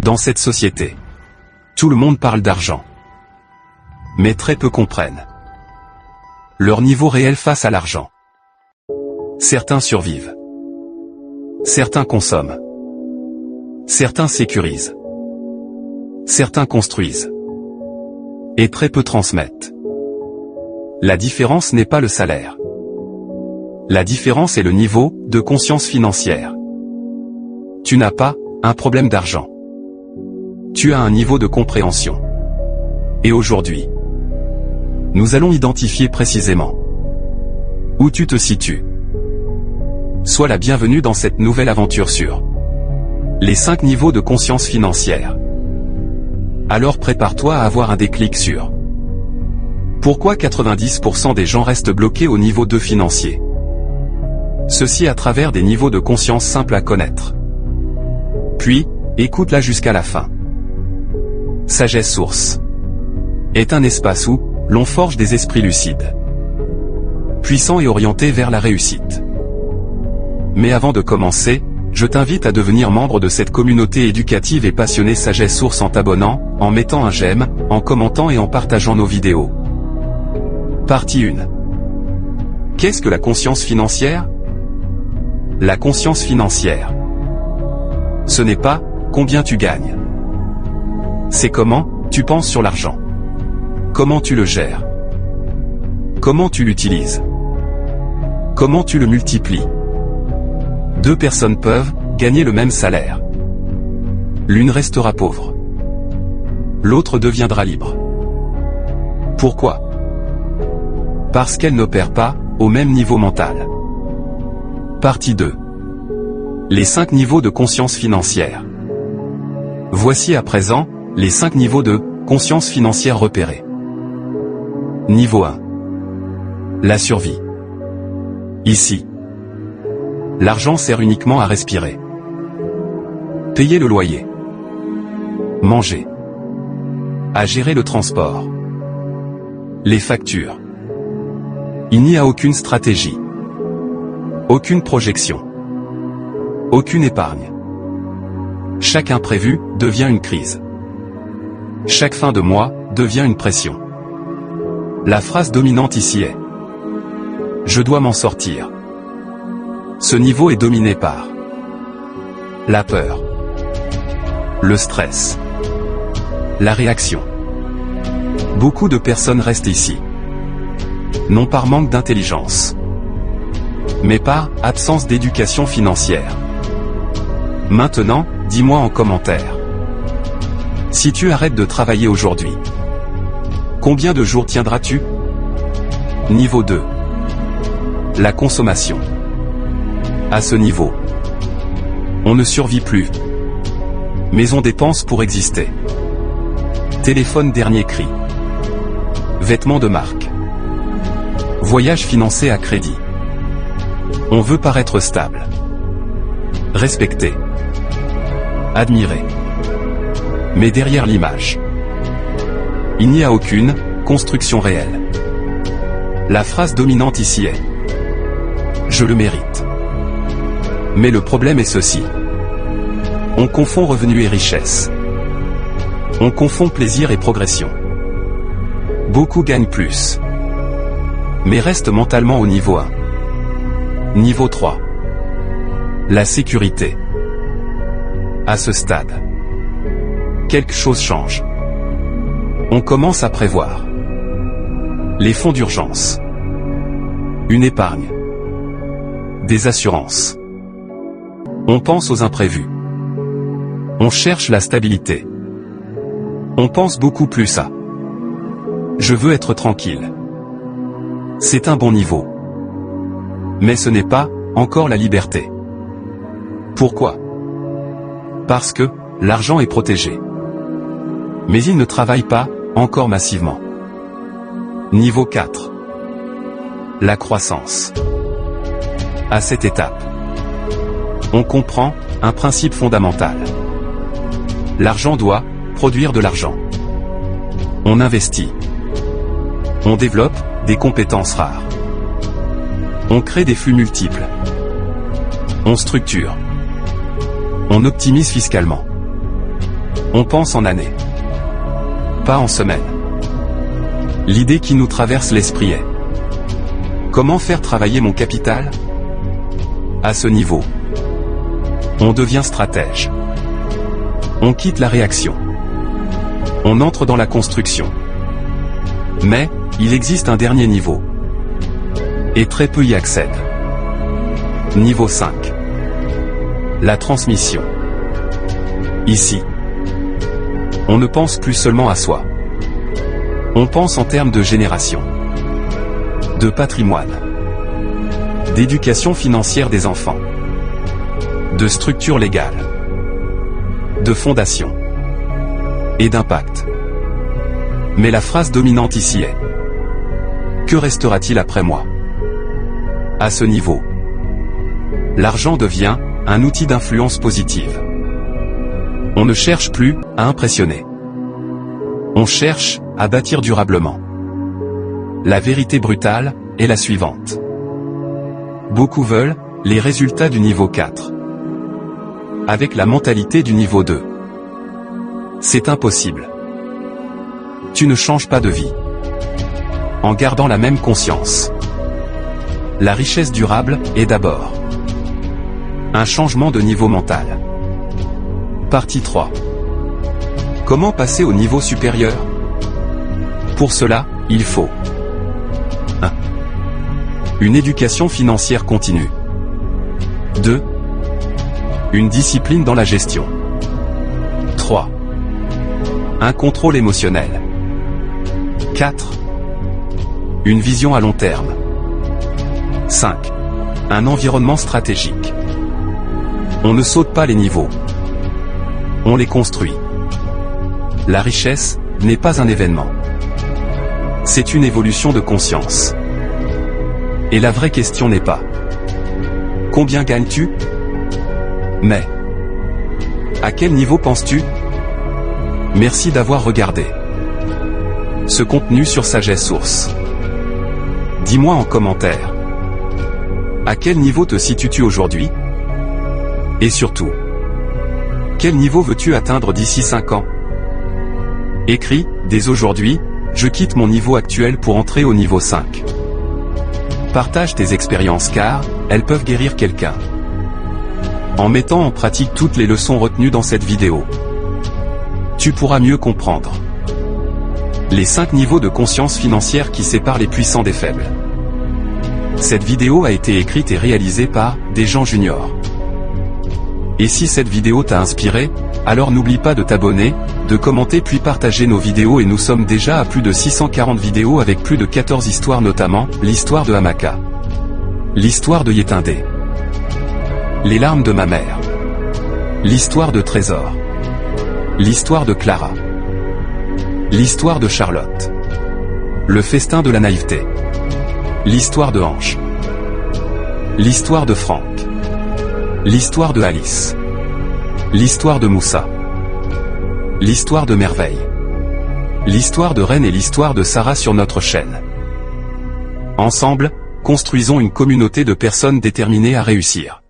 Dans cette société, tout le monde parle d'argent. Mais très peu comprennent leur niveau réel face à l'argent. Certains survivent. Certains consomment. Certains sécurisent. Certains construisent. Et très peu transmettent. La différence n'est pas le salaire. La différence est le niveau de conscience financière. Tu n'as pas un problème d'argent. Tu as un niveau de compréhension. Et aujourd'hui, nous allons identifier précisément où tu te situes. Sois la bienvenue dans cette nouvelle aventure sur les 5 niveaux de conscience financière. Alors prépare-toi à avoir un déclic sur pourquoi 90% des gens restent bloqués au niveau 2 financier. Ceci à travers des niveaux de conscience simples à connaître. Puis, écoute-la jusqu'à la fin. Sagesse Source est un espace où l'on forge des esprits lucides, puissants et orientés vers la réussite. Mais avant de commencer, je t'invite à devenir membre de cette communauté éducative et passionnée Sagesse Source en t'abonnant, en mettant un j'aime, en commentant et en partageant nos vidéos. Partie 1. Qu'est-ce que la conscience financière? La conscience financière, ce n'est pas combien tu gagnes. C'est comment tu penses sur l'argent. Comment tu le gères. Comment tu l'utilises. Comment tu le multiplies. 2 personnes peuvent gagner le même salaire. L'une restera pauvre. L'autre deviendra libre. Pourquoi? Parce qu'elle n'opère pas au même niveau mental. Partie 2. Les 5 niveaux de conscience financière. Voici à présent les 5 niveaux de conscience financière repérés. Niveau 1. La survie. Ici, l'argent sert uniquement à respirer. Payer le loyer. Manger. À gérer le transport. Les factures. Il n'y a aucune stratégie. Aucune projection. Aucune épargne. Chaque imprévu devient une crise. Chaque fin de mois devient une pression. La phrase dominante ici est « Je dois m'en sortir ». Ce niveau est dominé par la peur, le stress, la réaction. Beaucoup de personnes restent ici, non par manque d'intelligence, mais par absence d'éducation financière. Maintenant, dis-moi en commentaire. Si tu arrêtes de travailler aujourd'hui, combien de jours tiendras-tu? Niveau 2. La consommation. À ce niveau, on ne survit plus, mais on dépense pour exister. Téléphone dernier cri. Vêtements de marque. Voyage financé à crédit. On veut paraître stable. Respecté. Admiré. Mais derrière l'image, il n'y a aucune construction réelle. La phrase dominante ici est « Je le mérite ». Mais le problème est ceci. On confond revenu et richesse. On confond plaisir et progression. Beaucoup gagnent plus, mais restent mentalement au niveau 1. Niveau 3. La sécurité. À ce stade, quelque chose change. On commence à prévoir les fonds d'urgence, une épargne, des assurances. On pense aux imprévus. On cherche la stabilité. On pense beaucoup plus à « Je veux être tranquille ». C'est un bon niveau. Mais ce n'est pas encore la liberté. Pourquoi? Parce que l'argent est protégé. Mais il ne travaille pas encore massivement. Niveau 4. La croissance. À cette étape, on comprend un principe fondamental. L'argent doit produire de l'argent. On investit. On développe des compétences rares. On crée des flux multiples. On structure. On optimise fiscalement. On pense en années, pas en semaines. L'idée qui nous traverse l'esprit est: comment faire travailler mon capital? À ce niveau, on devient stratège. On quitte la réaction. On entre dans la construction. Mais, il existe un dernier niveau. Et très peu y accèdent. Niveau 5. La transmission. Ici, on ne pense plus seulement à soi. On pense en termes de génération, de patrimoine, d'éducation financière des enfants, de structure légale, de fondation et d'impact. Mais la phrase dominante ici est: que restera-t-il après moi? À ce niveau, l'argent devient un outil d'influence positive. On ne cherche plus à impressionner. On cherche à bâtir durablement. La vérité brutale est la suivante. Beaucoup veulent les résultats du niveau 4. Avec la mentalité du niveau 2. C'est impossible. Tu ne changes pas de vie en gardant la même conscience. La richesse durable est d'abord un changement de niveau mental. Partie 3. Comment passer au niveau supérieur? Pour cela, il faut 1. Une éducation financière continue. 2. Une discipline dans la gestion. 3. Un contrôle émotionnel. 4. Une vision à long terme. 5. Un environnement stratégique. On ne saute pas les niveaux. On les construit. La richesse n'est pas un événement. C'est une évolution de conscience. Et la vraie question n'est pas: combien gagnes-tu? Mais: à quel niveau penses-tu? Merci d'avoir regardé ce contenu sur Sagesse Source. Dis-moi en commentaire: à quel niveau te situes-tu aujourd'hui? Et surtout, quel niveau veux-tu atteindre d'ici 5 ans? Écris: dès aujourd'hui, je quitte mon niveau actuel pour entrer au niveau 5. Partage tes expériences car elles peuvent guérir quelqu'un. En mettant en pratique toutes les leçons retenues dans cette vidéo, tu pourras mieux comprendre les 5 niveaux de conscience financière qui séparent les puissants des faibles. Cette vidéo a été écrite et réalisée par Desjans Junior. Et si cette vidéo t'a inspiré, alors n'oublie pas de t'abonner, de commenter puis partager nos vidéos, et nous sommes déjà à plus de 640 vidéos avec plus de 14 histoires, notamment l'histoire de Hamaka, l'histoire de Yétindé, les larmes de ma mère, l'histoire de Trésor, l'histoire de Clara, l'histoire de Charlotte, le festin de la naïveté, l'histoire de Ange, l'histoire de Franck, l'histoire de Alice, l'histoire de Moussa, l'histoire de Merveille, l'histoire de Reine et l'histoire de Sarah sur notre chaîne. Ensemble, construisons une communauté de personnes déterminées à réussir.